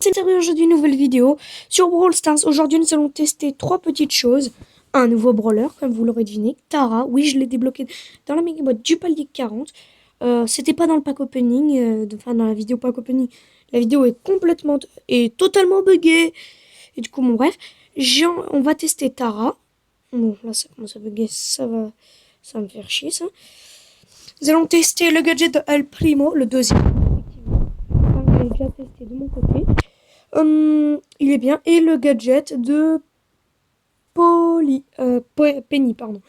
C'est aujourd'hui une nouvelle vidéo sur Brawl Stars. Aujourd'hui, nous allons tester 3 petites choses. Un nouveau brawler, comme vous l'aurez deviné, Tara. Oui, je l'ai débloqué dans la méga boîte du palier 40. C'était pas dans le pack opening, enfin dans la vidéo pack opening. La vidéo est complètement et totalement buggée. Et du coup, bon bref, on va tester Tara. Bon, là ça commence à bugger, ça va me faire chier ça. Nous allons tester le gadget de El Primo, le deuxième. Effectivement, je l'ai déjà testé de mon côté. Il est bien. Et le gadget de Penny, pardon.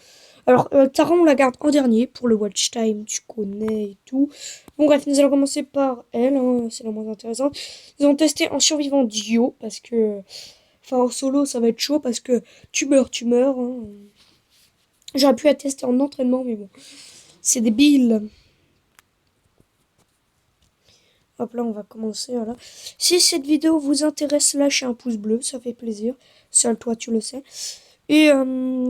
Alors, Tara, on la garde en dernier pour le watch time, tu connais et tout. Bon, bref, nous allons commencer par elle, hein, c'est la moins intéressante. Nous allons tester en survivant duo, parce que... Enfin, en solo, ça va être chaud, parce que tu meurs. Hein. J'aurais pu la tester en entraînement, mais bon. C'est débile. Hop là, on va commencer, voilà. Si cette vidéo vous intéresse, lâchez un pouce bleu, ça fait plaisir. Seul toi, tu le sais. Et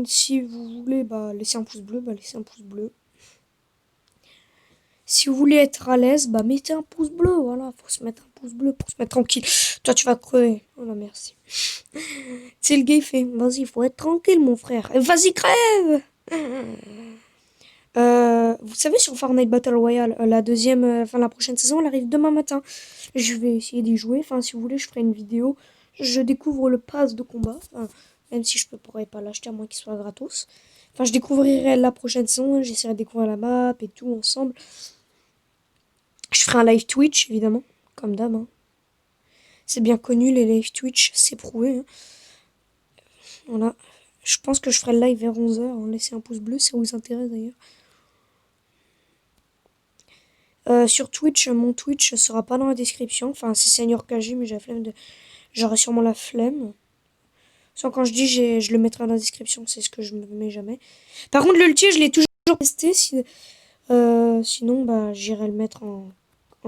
si vous voulez laisser un pouce bleu, laissez un pouce bleu. Si vous voulez être à l'aise, mettez un pouce bleu, voilà. Faut se mettre un pouce bleu pour se mettre tranquille. Toi, tu vas crever. Voilà, merci. C'est le gars, il fait, vas-y, faut être tranquille, mon frère. Vas-y, crève. Vous savez, sur Fortnite Battle Royale, la deuxième, la prochaine saison, elle arrive demain matin. Je vais essayer d'y jouer. Enfin, si vous voulez, je ferai une vidéo. Je découvre le pass de combat. Enfin, même si je ne pourrais pas l'acheter à moins qu'il soit gratos. Enfin, je découvrirai la prochaine saison. J'essaierai de découvrir la map et tout ensemble. Je ferai un live Twitch, évidemment. Comme d'hab. Hein. C'est bien connu, les live Twitch. C'est prouvé. Hein. Voilà. Je pense que je ferai le live vers 11h. Hein. Laissez un pouce bleu si ça vous intéresse d'ailleurs. Sur Twitch, mon Twitch sera pas dans la description. Enfin, c'est Senior KG, mais j'ai la flemme de... J'aurai sûrement la flemme. Sans quand je dis, je le mettrai dans la description. C'est ce que je me mets jamais. Par contre, l'ulti, je l'ai toujours testé. Sinon, j'irai le mettre en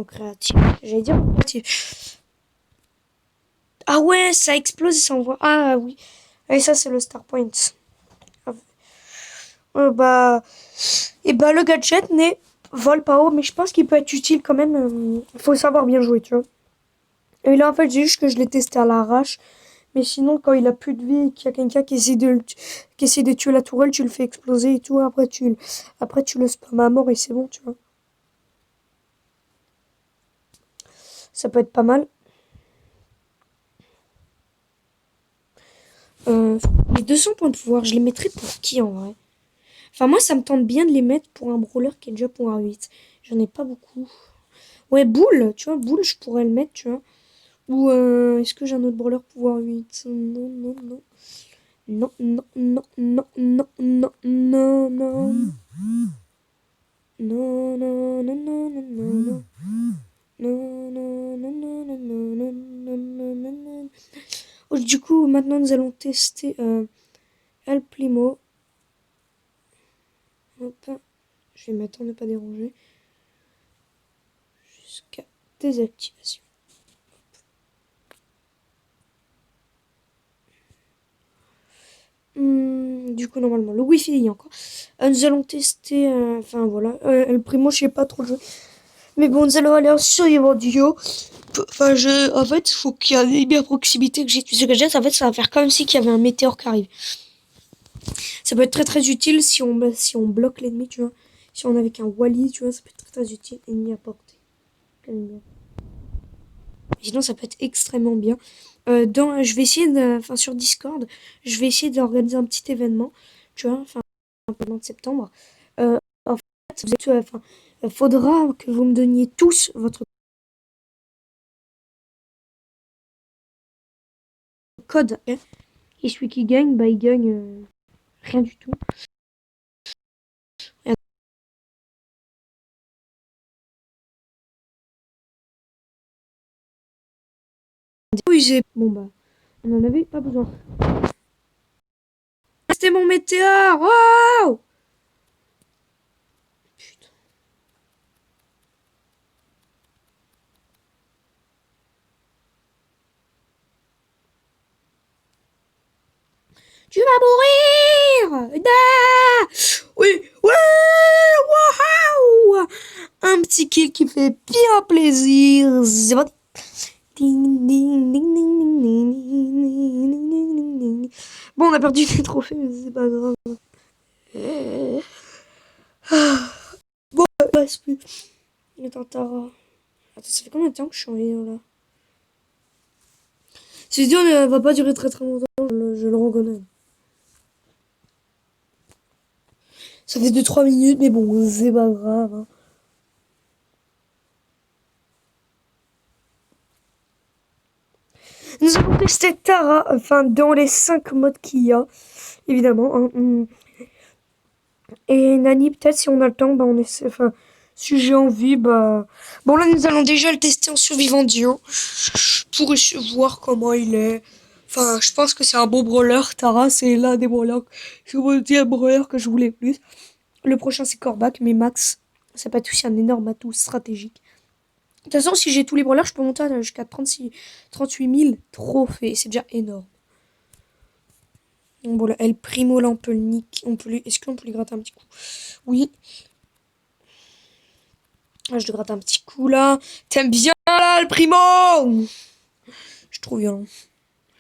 créatif. J'allais dire en créatif. Ah ouais, ça explose et ça envoie... Ah oui. Et ça, c'est le Star Point. Le gadget vole pas haut, mais je pense qu'il peut être utile quand même. Faut savoir bien jouer, tu vois. Et là, en fait, j'ai juste que je l'ai testé à l'arrache. Mais sinon, quand il a plus de vie et qu'il y a quelqu'un qui essaie de tuer la tourelle, tu le fais exploser et tout. Après, tu le spams à mort et c'est bon, tu vois. Ça peut être pas mal. Les 200 points de pouvoir, je les mettrais pour qui en vrai? Enfin, moi, ça me tente bien de les mettre pour un brawler qui est déjà pour 8. J'en ai pas beaucoup. Ouais, boule, tu vois, boule, je pourrais le mettre, tu vois. Ou est-ce que j'ai un autre brawler pouvoir 8? Non, non, non. Non, non, non, non, non, non, non, non. Non, non, non, non, non, non, non. Non, non, non, non, non, non, non, non, non, non. Oh, du coup, maintenant, nous allons tester El Primo. Hop. Je vais mettre en ne pas déranger. Jusqu'à désactivation. Du coup, normalement, le Wi-Fi il y a encore. Nous allons tester. Enfin, voilà. El Primo, je sais pas trop jouer. Mais bon, nous allons aller en survivant duo. Enfin, en fait, il faut qu'il y ait une bien proximité que j'ai ce gadget. En fait, ça va faire comme si qu'il y avait un météore qui arrive. Ça peut être très très utile si on bloque l'ennemi, tu vois. Si on est avec un Wally, tu vois, ça peut être très très utile. Ennemi à portée. Sinon, ça peut être extrêmement bien. Je vais essayer sur Discord, je vais essayer d'organiser un petit événement, tu vois, pendant septembre. En fait, faudra que vous me donniez tous votre code. Okay, et celui qui gagne, il gagne rien du tout. Bon on en avait pas besoin. C'était mon météore. Waouh! Putain. Tu vas mourir! Ah oui, ouais, waouh! Un petit kill qui fait bien plaisir. Ding, ding, ding, ding, ding, ding, ding, ding, ding, ding, ding. Bon, on a perdu des trophées, mais c'est pas grave. Bon, reste plus. Attends, Tara. Attends, ça fait combien de temps que je suis en vidéo là? Cette vidéo ne va pas durer très très longtemps, je le reconnais. Ça fait 2-3 minutes, mais bon, c'est pas grave. Hein. Nous allons tester Tara, enfin, dans les 5 modes qu'il y a, évidemment. Hein. Et Nani, peut-être, si on a le temps, bah, on essaie, enfin, si j'ai envie, bah... Bon, là, nous allons déjà le tester en survivant duo, pour voir comment il est. Enfin, je pense que c'est un beau brawler, Tara, c'est l'un des brawlers, c'est le brawler que je voulais plus. Le prochain, c'est Corbac, mais Max, ça peut être aussi un énorme atout stratégique. De toute façon, si j'ai tous les brawlers, je peux monter jusqu'à 38 000 trophées. C'est déjà énorme. Donc voilà, El Primo, là, on peut le nick. Est-ce qu'on peut lui gratter un petit coup? Oui. Ah, je te gratte un petit coup, là. T'aimes bien, là, El Primo? Je trouve violent.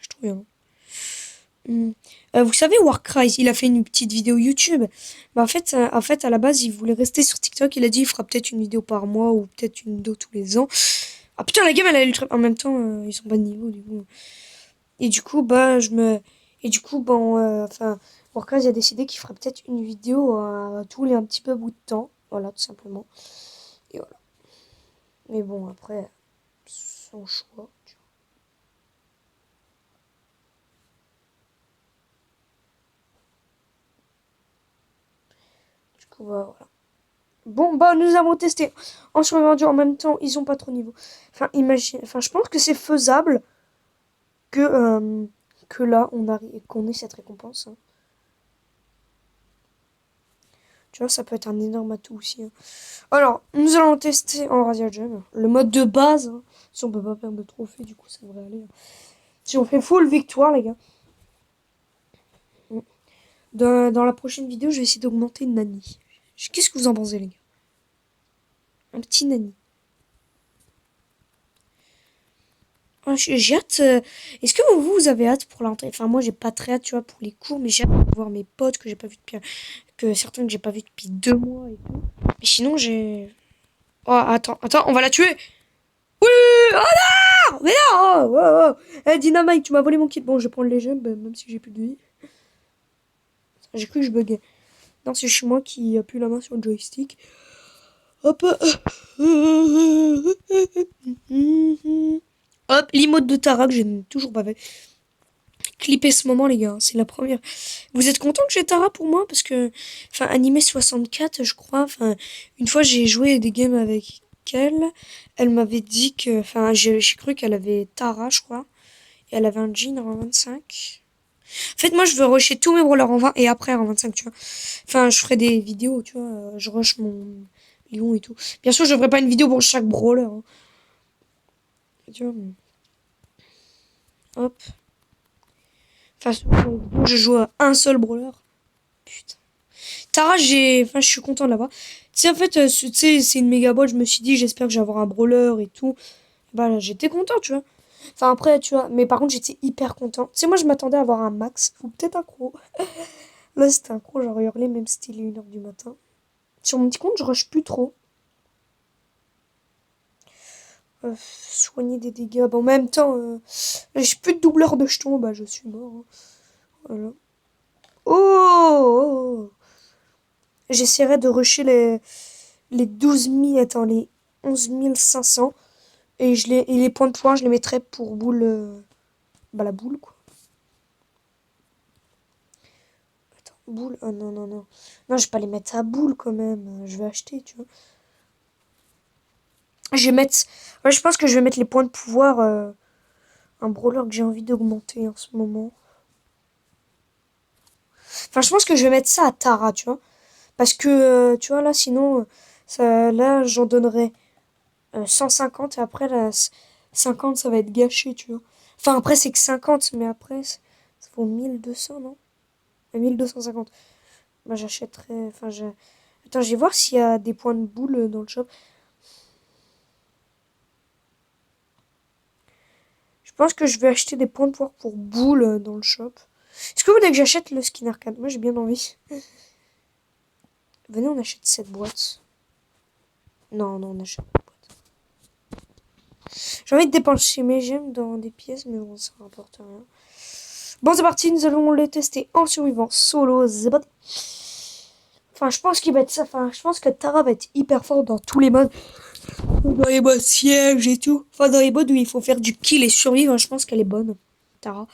Je trouve violent. Vous savez, Warcry, il a fait une petite vidéo YouTube. Bah, en fait, à la base, il voulait rester sur TikTok. Il a dit il fera peut-être une vidéo par mois ou peut-être une vidéo tous les ans. Ah putain, la game, elle a ultra... En même temps, ils sont pas de niveau, du coup. Et du coup, bah, Et du coup, bon, enfin, Warcraft a décidé qu'il fera peut-être une vidéo tous les un petit peu bout de temps. Voilà, tout simplement. Et voilà. Mais bon, après, son choix. Tu vois. Du coup, bah, voilà. Bon, bah, nous avons testé. En survivant en même temps, ils ont pas trop de niveau. Enfin, imagine... Enfin, je pense que c'est faisable que, que là, qu'on ait cette récompense. Hein. Tu vois, ça peut être un énorme atout aussi. Hein. Alors, nous allons tester en Radial Gem. Le mode de base. Hein. Si on peut pas perdre de trophée, du coup, ça devrait aller. Hein. Si on fait full victoire, les gars. Dans la prochaine vidéo, je vais essayer d'augmenter Nani. Qu'est-ce que vous en pensez, les gars? Un petit Nani. Ah, j'ai hâte. Est-ce que vous avez hâte pour l'entrée? Enfin, moi, j'ai pas très hâte, tu vois, pour les cours, mais j'ai hâte de voir mes potes que j'ai pas vu depuis. Que certains que j'ai pas vu depuis 2 mois et tout. Mais sinon, j'ai. Oh, attends, on va la tuer! Oui! Oh non! Mais non! Oh, oh, oh. Hey, Dynamite, tu m'as volé mon kit. Bon, je vais prendre les gemmes, même si j'ai plus de vie. J'ai cru que je buguais. Non, c'est chez moi qui appuie la main sur le joystick. Hop. Hop, l'emote de Tara que j'ai toujours pas fait. Clippez ce moment, les gars. C'est la première. Vous êtes content que j'ai Tara pour moi? Parce que, enfin, animé 64, je crois. Enfin, une fois, j'ai joué des games avec elle. Elle m'avait dit que, enfin, j'ai cru qu'elle avait Tara, je crois. Et elle avait un jean en 25. En fait, moi, je veux rusher tous mes brawlers en 20 et après en 25, tu vois. Enfin, je ferai des vidéos, tu vois. Je rush mon Lion et tout. Bien sûr, je ferai pas une vidéo pour chaque brawler. Hein. Tu vois. Hop. Enfin, je joue à un seul brawler. Putain. Tara, enfin, je suis content de l'avoir. Tu sais, en fait, tu sais, c'est une méga boîte. Je me suis dit, j'espère que j'ai avoir un brawler et tout. Bah, là, j'étais content, tu vois. Enfin, après, tu vois. Mais par contre, j'étais hyper content. Tu sais, moi, je m'attendais à avoir un max ou peut-être un croc. Là, c'était un croc, j'aurais hurlé, même si c'était 1h du matin. Sur mon petit compte, je rush plus trop. Soigner des dégâts. Bon, en même temps, j'ai plus de doubleur de jetons. Bah, je suis mort. Hein. Voilà. Oh, oh. J'essaierai de rusher les 12 000, attends, les 11 500. Et, et les points de pouvoir, je les mettrai pour boule. Bah, la boule, quoi. Attends, boule. Oh non, non, non. Non, je vais pas les mettre à boule quand même. Je vais acheter, tu vois. Je vais mettre. Ouais, je pense que je vais mettre les points de pouvoir. Un brawler que j'ai envie d'augmenter en ce moment. Enfin, je pense que je vais mettre ça à Tara, tu vois. Parce que, tu vois, là, sinon, là, j'en donnerais 150 et après, là, 50, ça va être gâché, tu vois. Enfin, après, c'est que 50, mais après, ça vaut 1200, non? 1250. Bah, j'achèterais. Enfin, attends, je vais voir s'il y a des points de boule dans le shop. pense que je vais acheter des points de pouvoir pour boule dans le shop. Est-ce que vous voulez que j'achète le skin arcade? Moi, j'ai bien envie. Venez, on achète cette boîte. Non, on achète pas de boîte. J'ai envie de dépenser mes gemmes dans des pièces, mais bon, ça rapporte rien. Bon, c'est parti, nous allons les tester en survivant solo. C'est parti. Enfin, je pense qu'il va être ça. Enfin, je pense que Tara va être hyper fort dans tous les modes. Dans les modes siège et tout. Enfin, dans les modes où il faut faire du kill et survivre, je pense qu'elle est bonne, Tara.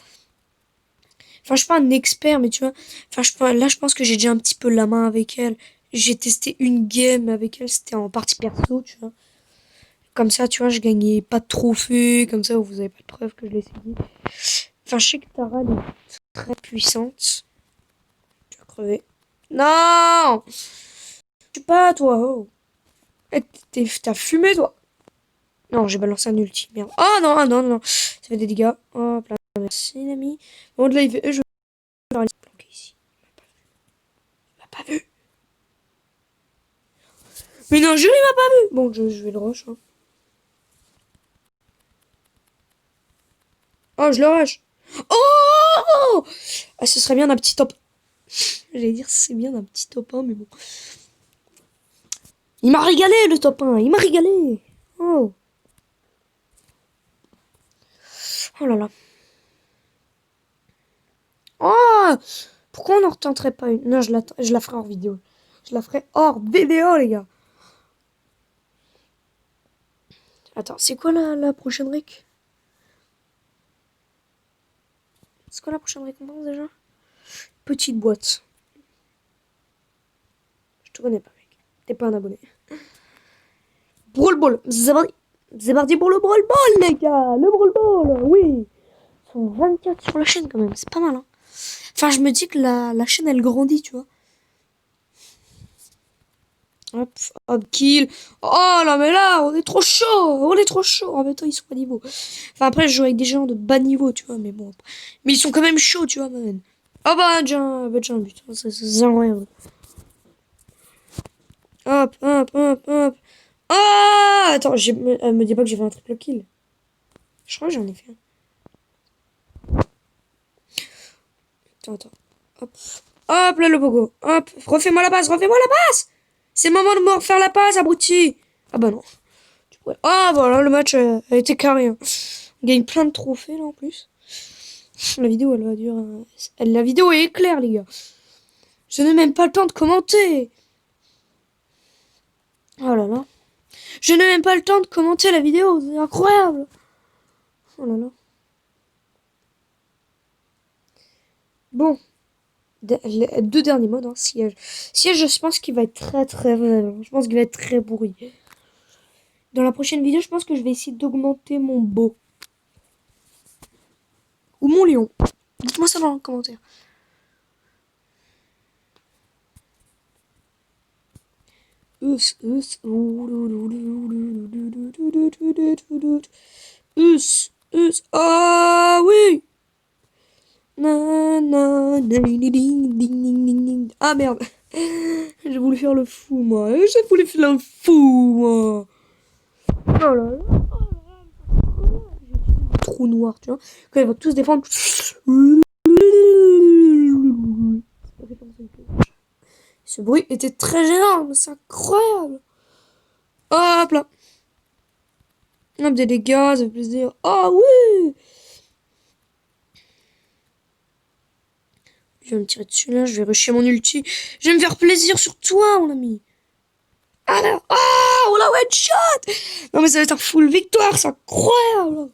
Enfin, je suis pas un expert, mais tu vois. Enfin, là, je pense que j'ai déjà un petit peu la main avec elle. J'ai testé une game avec elle, c'était en partie perso, tu vois. Comme ça, tu vois, je gagnais pas de trophées, comme ça, vous avez pas de preuve que je l'ai essayé. Enfin, je sais que Tara, elle est très puissante. Tu vas crever. Non! Je sais pas, toi, oh. T'as fumé, toi. Non, j'ai balancé un ulti, merde. Oh non, ah non, non. Ça fait des dégâts. Hop là, merci, l'ami. Bon, de là, je vais aller se planquer ici. Il m'a pas vu. Mais non, jure, il m'a pas vu. Bon, je vais le rush, hein. Oh, je le rush. Oh! Ah, ce serait bien un petit top. J'allais dire, c'est bien un petit top 1, mais bon. Il m'a régalé, le top 1. Il m'a régalé. Oh. Oh là là. Oh! Pourquoi on n'en retenterait pas une? Non, je la ferai hors vidéo. Je la ferai hors vidéo, les gars. Attends, c'est quoi la prochaine rec? C'est quoi la prochaine récompense déjà? Petite boîte. Je te connais pas, mec. T'es pas un abonné. Brawl Ball. C'est parti pour le Brawl Ball, les gars. Le Brawl Ball, oui. Ils sont 24 sur la chaîne quand même. C'est pas mal, hein. Enfin, je me dis que la chaîne, elle grandit, tu vois. Hop, hop, kill. Oh là, mais là, on est trop chaud. On est trop chaud. En même temps, ils sont pas niveau. Enfin, après, je joue avec des gens de bas niveau, tu vois. Mais bon. Mais ils sont quand même chauds, tu vois, man. Oh bah, j'ai un but. C'est incroyable. Hop, hop, hop, hop. Ah, attends, me dis pas que j'ai fait un triple kill. Je crois que j'en ai fait un. Attends. Hop. Hop, là, le bogo. Hop, refais-moi la passe, refais-moi la passe. C'est le moment de me refaire la passe, abruti. Ah bah non. Ah, voilà, le match a été carré, hein. On gagne plein de trophées, là, en plus. La vidéo, elle va durer. La vidéo est claire, les gars. Je n'ai même pas le temps de commenter. Oh là là. Je n'ai même pas le temps de commenter la vidéo. C'est incroyable. Oh là là. Bon. Les deux derniers modes, hein, siège. Siège, je pense qu'il va être très, je pense qu'il va être très pourri. Dans la prochaine vidéo, je pense que je vais essayer d'augmenter mon beau. Ou mon lion. Dites-moi ça dans les commentaires. Us. Ah oui. Ah merde. J'ai voulu faire le fou, moi. J'ai voulu faire le fou, moi. Oh là là. Trou noir, tu vois. Quand ils vont tous défendre. Ce bruit était très gênant, mais c'est incroyable. Hop là. Hop, des dégâts, ça fait plaisir. Oh oui. Je vais me tirer dessus là, je vais rusher mon ulti. Je vais me faire plaisir sur toi, mon ami. Ah là. Oh, la one shot. Non mais ça va être un full victoire, c'est incroyable.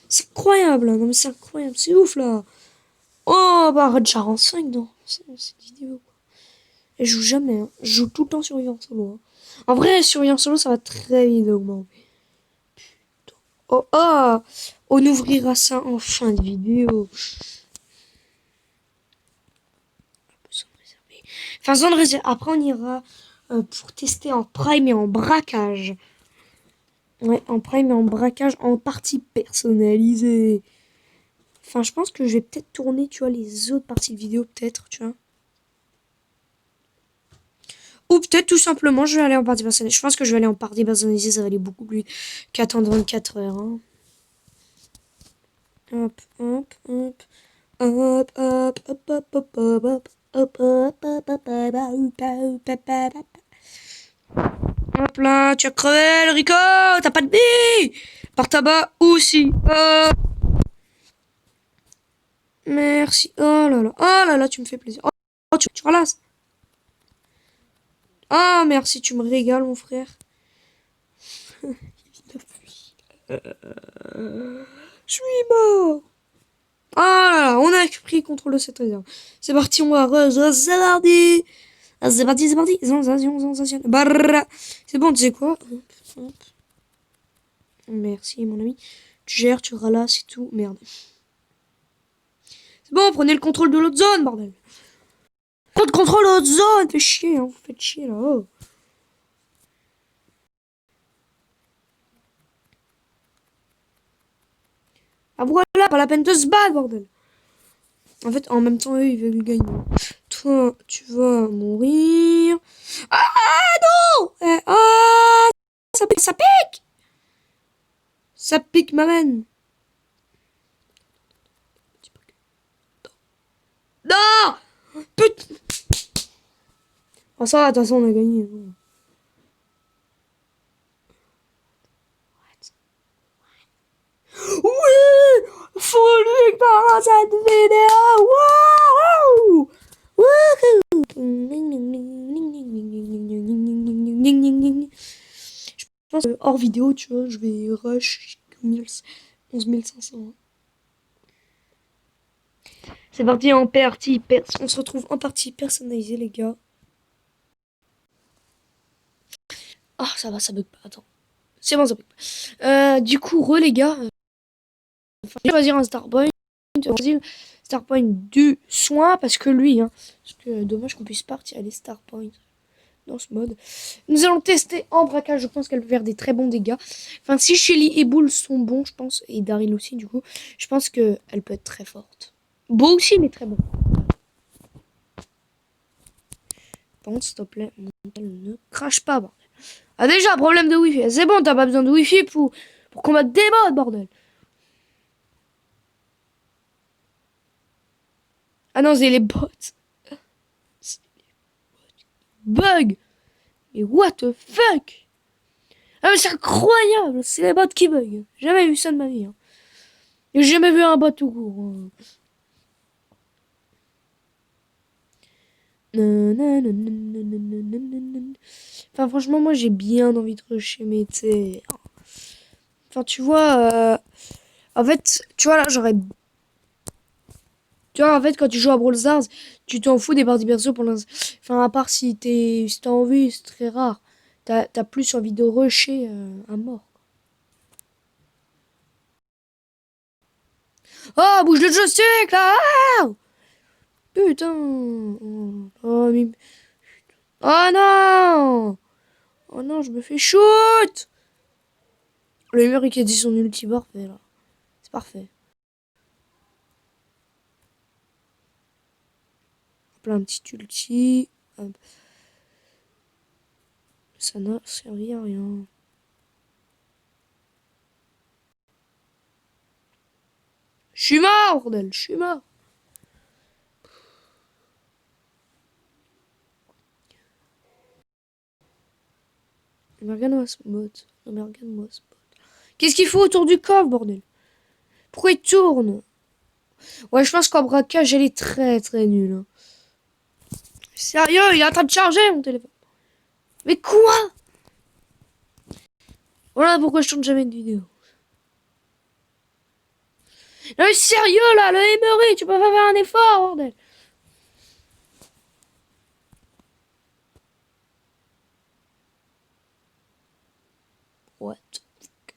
C'est incroyable, non mais c'est incroyable, c'est ouf là. Oh bah arrête, j'ai en 5 dans cette vidéo. Et je joue jamais, hein. Je joue tout le temps survivant solo. Hein. En vrai, survivant solo, ça va très vite augmenter. Putain. Oh, oh. On ouvrira ça en fin de vidéo. Enfin, zone réservée. Après, on ira pour tester en prime et en braquage. Ouais, en prime et en braquage en partie personnalisée. Enfin, je pense que je vais peut-être tourner, tu vois, les autres parties de vidéo, peut-être, tu vois. Ou peut-être tout simplement, je vais aller en partie personnalisée. Je pense que je vais aller en partie personnalisée, ça va aller beaucoup plus vite qu'attendre 24 heures. Hein. Hop, hop, hop. Hop, hop, hop, hop, hop, hop, hop. Hop, hop, hop, hop, hop. Hop là, tu as crevé, le Rico, t'as pas de billes. Par tabac aussi. Merci. Oh là là, tu me fais plaisir. Oh, tu relasses. Ah, merci, tu me régales, mon frère. Je suis mort. Ah là là, on a pris contrôle de cette réserve. C'est parti, on va c'est parti. Ah, c'est parti, c'est parti. Sensation, sensation. Barra. C'est bon, tu sais quoi? Hop, hop. Merci, mon ami. Tu gères, tu ralasses et tout. Merde. C'est bon, prenez le contrôle de l'autre zone, bordel. Contrôle de l'autre zone. Faites chier, hein. Vous faites chier, là. Oh. Ah voilà, pas la peine de se battre, bordel. En fait, en même temps, eux, ils veulent gagner. Toi, tu vas mourir. Ah non! Ah, ça pique, ça pique! Ça pique, ma man. Non! Putain! Oh, ça va, de toute façon, on a gagné. Oui! Folie par cette vidéo! Wow! Wouhou! Je pense que hors vidéo, tu vois, je vais rush 11 500. C'est parti en partie. On se retrouve en partie personnalisée, les gars. Ah, ça va, ça bug pas. Attends. C'est bon, ça bug pas. Du coup, les gars. Enfin, je vais choisir un Starpoint. On va choisir Starpoint du soin parce que lui, hein. Parce que dommage qu'on puisse pas retirer les Starpoints dans ce mode. Nous allons tester en braquage. Je pense qu'elle peut faire des très bons dégâts. Enfin, si Shelly et Bull sont bons, je pense, et Daryl aussi, du coup, je pense qu'elle peut être très forte. Beau aussi, mais très bon. Par contre, s'il te plaît, mon tel ne crache pas, bordel. Ah, déjà, problème de Wi-Fi. C'est bon, t'as pas besoin de Wi-Fi pour combattre des bots, bordel. Ah non, c'est les bots. Bug. Mais what the fuck? Ah mais c'est incroyable, c'est les bots qui bug. Jamais vu ça de ma vie. Hein. J'ai jamais vu un bot tout court. Hein. Enfin franchement moi j'ai bien envie de rusher mais tu sais. Enfin tu vois, en fait tu vois là j'aurais. Tu vois en fait quand tu joues à Brawl Stars, tu t'en fous des parties perso pour l'instant. Enfin à part si t'as envie, c'est très rare. T'as plus envie de rusher à mort. Oh bouge le joystick là! Ah putain! Oh, mais... oh non! Oh non, je me fais shoot! Le mur qui a dit son ulti parfait là. C'est parfait. Hop là, un petit ulti. Hop. Ça n'a servi à rien. Je suis mort, bordel, je suis mort. Mais regarde-moi ce bot. Non mais regarde-moi ce bot. Qu'est-ce qu'il faut autour du coffre, bordel? Pourquoi il tourne? Ouais, je pense qu'en braquage, elle est très très nulle. Hein. Sérieux, il est en train de charger mon téléphone. Mais quoi? Voilà pourquoi je tourne jamais de vidéo. Non mais sérieux là, le Emery, tu peux pas faire un effort, bordel. What the fuck?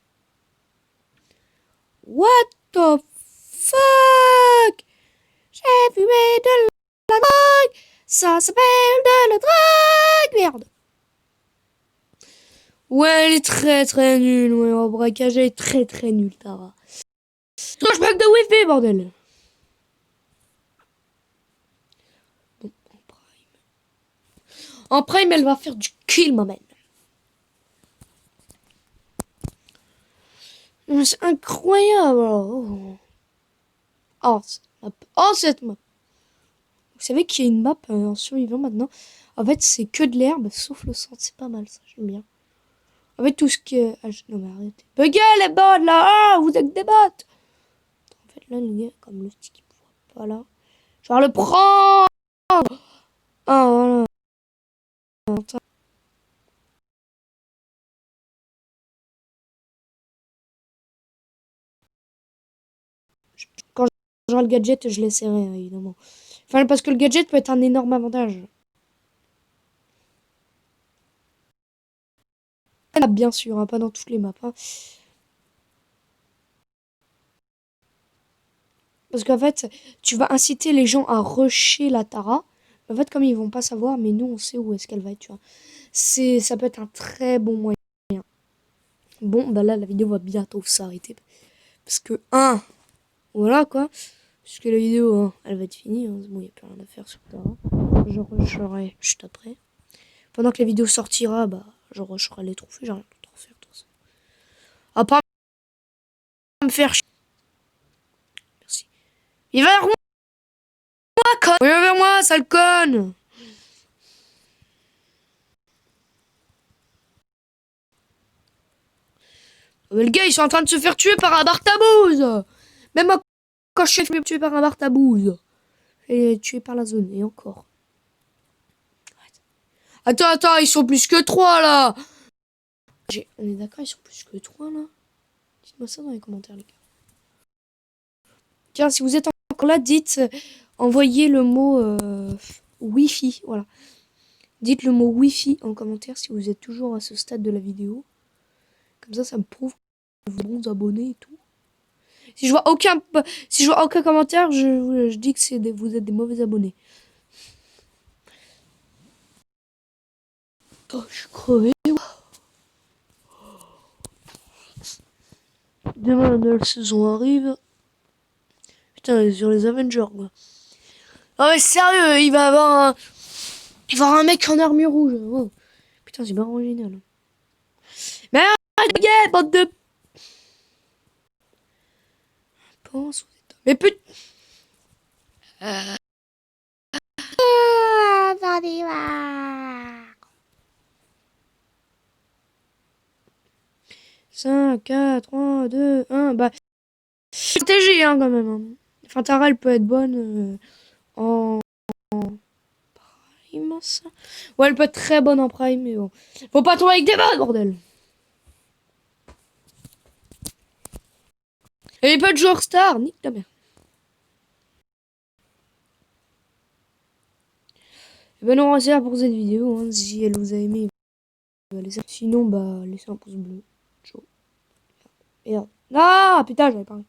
What the fuck? J'ai fumé de la drogue. Ça s'appelle de la drogue. Merde. Ouais, elle est très très nulle. Ouais, en braquage, elle est très très nulle, Tara. Toi, je bug de Wi-Fi, bordel. Bon, en prime. En prime, elle va faire du kill, ma man. C'est incroyable. Oh. Oh, cette map. Oh, cette map. Vous savez qu'il y a une map en survivant maintenant. En fait, c'est que de l'herbe, sauf le sang. C'est pas mal, ça, j'aime bien. En fait, tout ce qui est... non, mais arrêtez. Bugger les bots, là. Ah, vous êtes des bots. En fait, là, les gars, comme le stick, il ne voit pas là. Je vais le prendre. Ah, voilà. Quand j'aurai le gadget, je l'essaierai, évidemment. Enfin, parce que le gadget peut être un énorme avantage. Bien sûr, hein, pas dans toutes les maps. Hein. Parce qu'en fait, tu vas inciter les gens à rusher la Tara. En fait, comme ils vont pas savoir, mais nous, on sait où est-ce qu'elle va être, tu vois. Ça peut être un très bon moyen. Bon, bah là, la vidéo va bientôt s'arrêter. Parce que, voilà, quoi. Parce que la vidéo, elle va être finie. Hein. Bon, il n'y a plus rien à faire sur Tara. Je rusherai juste après. Pendant que la vidéo sortira, bah, je rusherai les trophées. J'ai rien d'autre à faire, de toute façon. À part me faire chier. Merci. Il va vers moi, con. Il va vers moi, sale conne. Mais le gars, ils sont en train de se faire tuer par un bartabouse. Même moi, quand je suis fait tuer par un bartabouse. Et tué par la zone, et encore. Attends, ils sont plus que 3 là. On est d'accord, ils sont plus que 3 là. Dites-moi ça dans les commentaires, les gars. Tiens, si vous êtes encore là, dites, envoyez le mot Wi-Fi. Voilà. Dites le mot Wi-Fi en commentaire si vous êtes toujours à ce stade de la vidéo. Comme ça me prouve que vous êtes bons abonnés et tout. Si je vois aucun commentaire, je dis que vous êtes des mauvais abonnés. Oh, je suis crevé. Demain, la nouvelle saison arrive. Putain, sur les Avengers, quoi. Non mais sérieux, il va avoir un mec en armure rouge. Oh. Putain, c'est pas original. Mais arrête, yeah, bande de... Pense aux états. Mais putain... Attendez voir. 5, 4, 3, 2, 1, bah... Stratégie, hein, quand même. Hein. Enfin, Tara, elle peut être bonne en prime, ça. Ouais, elle peut être très bonne en prime, mais bon. Faut pas tomber avec des balles, bordel. Et pas de joueur star, nique ta mère. Et ben non, c'est là pour cette vidéo. Hein. Si elle vous a aimé, bah, sinon, bah, laissez un pouce bleu. Ciao. Et ah, putain, j'avais parlé.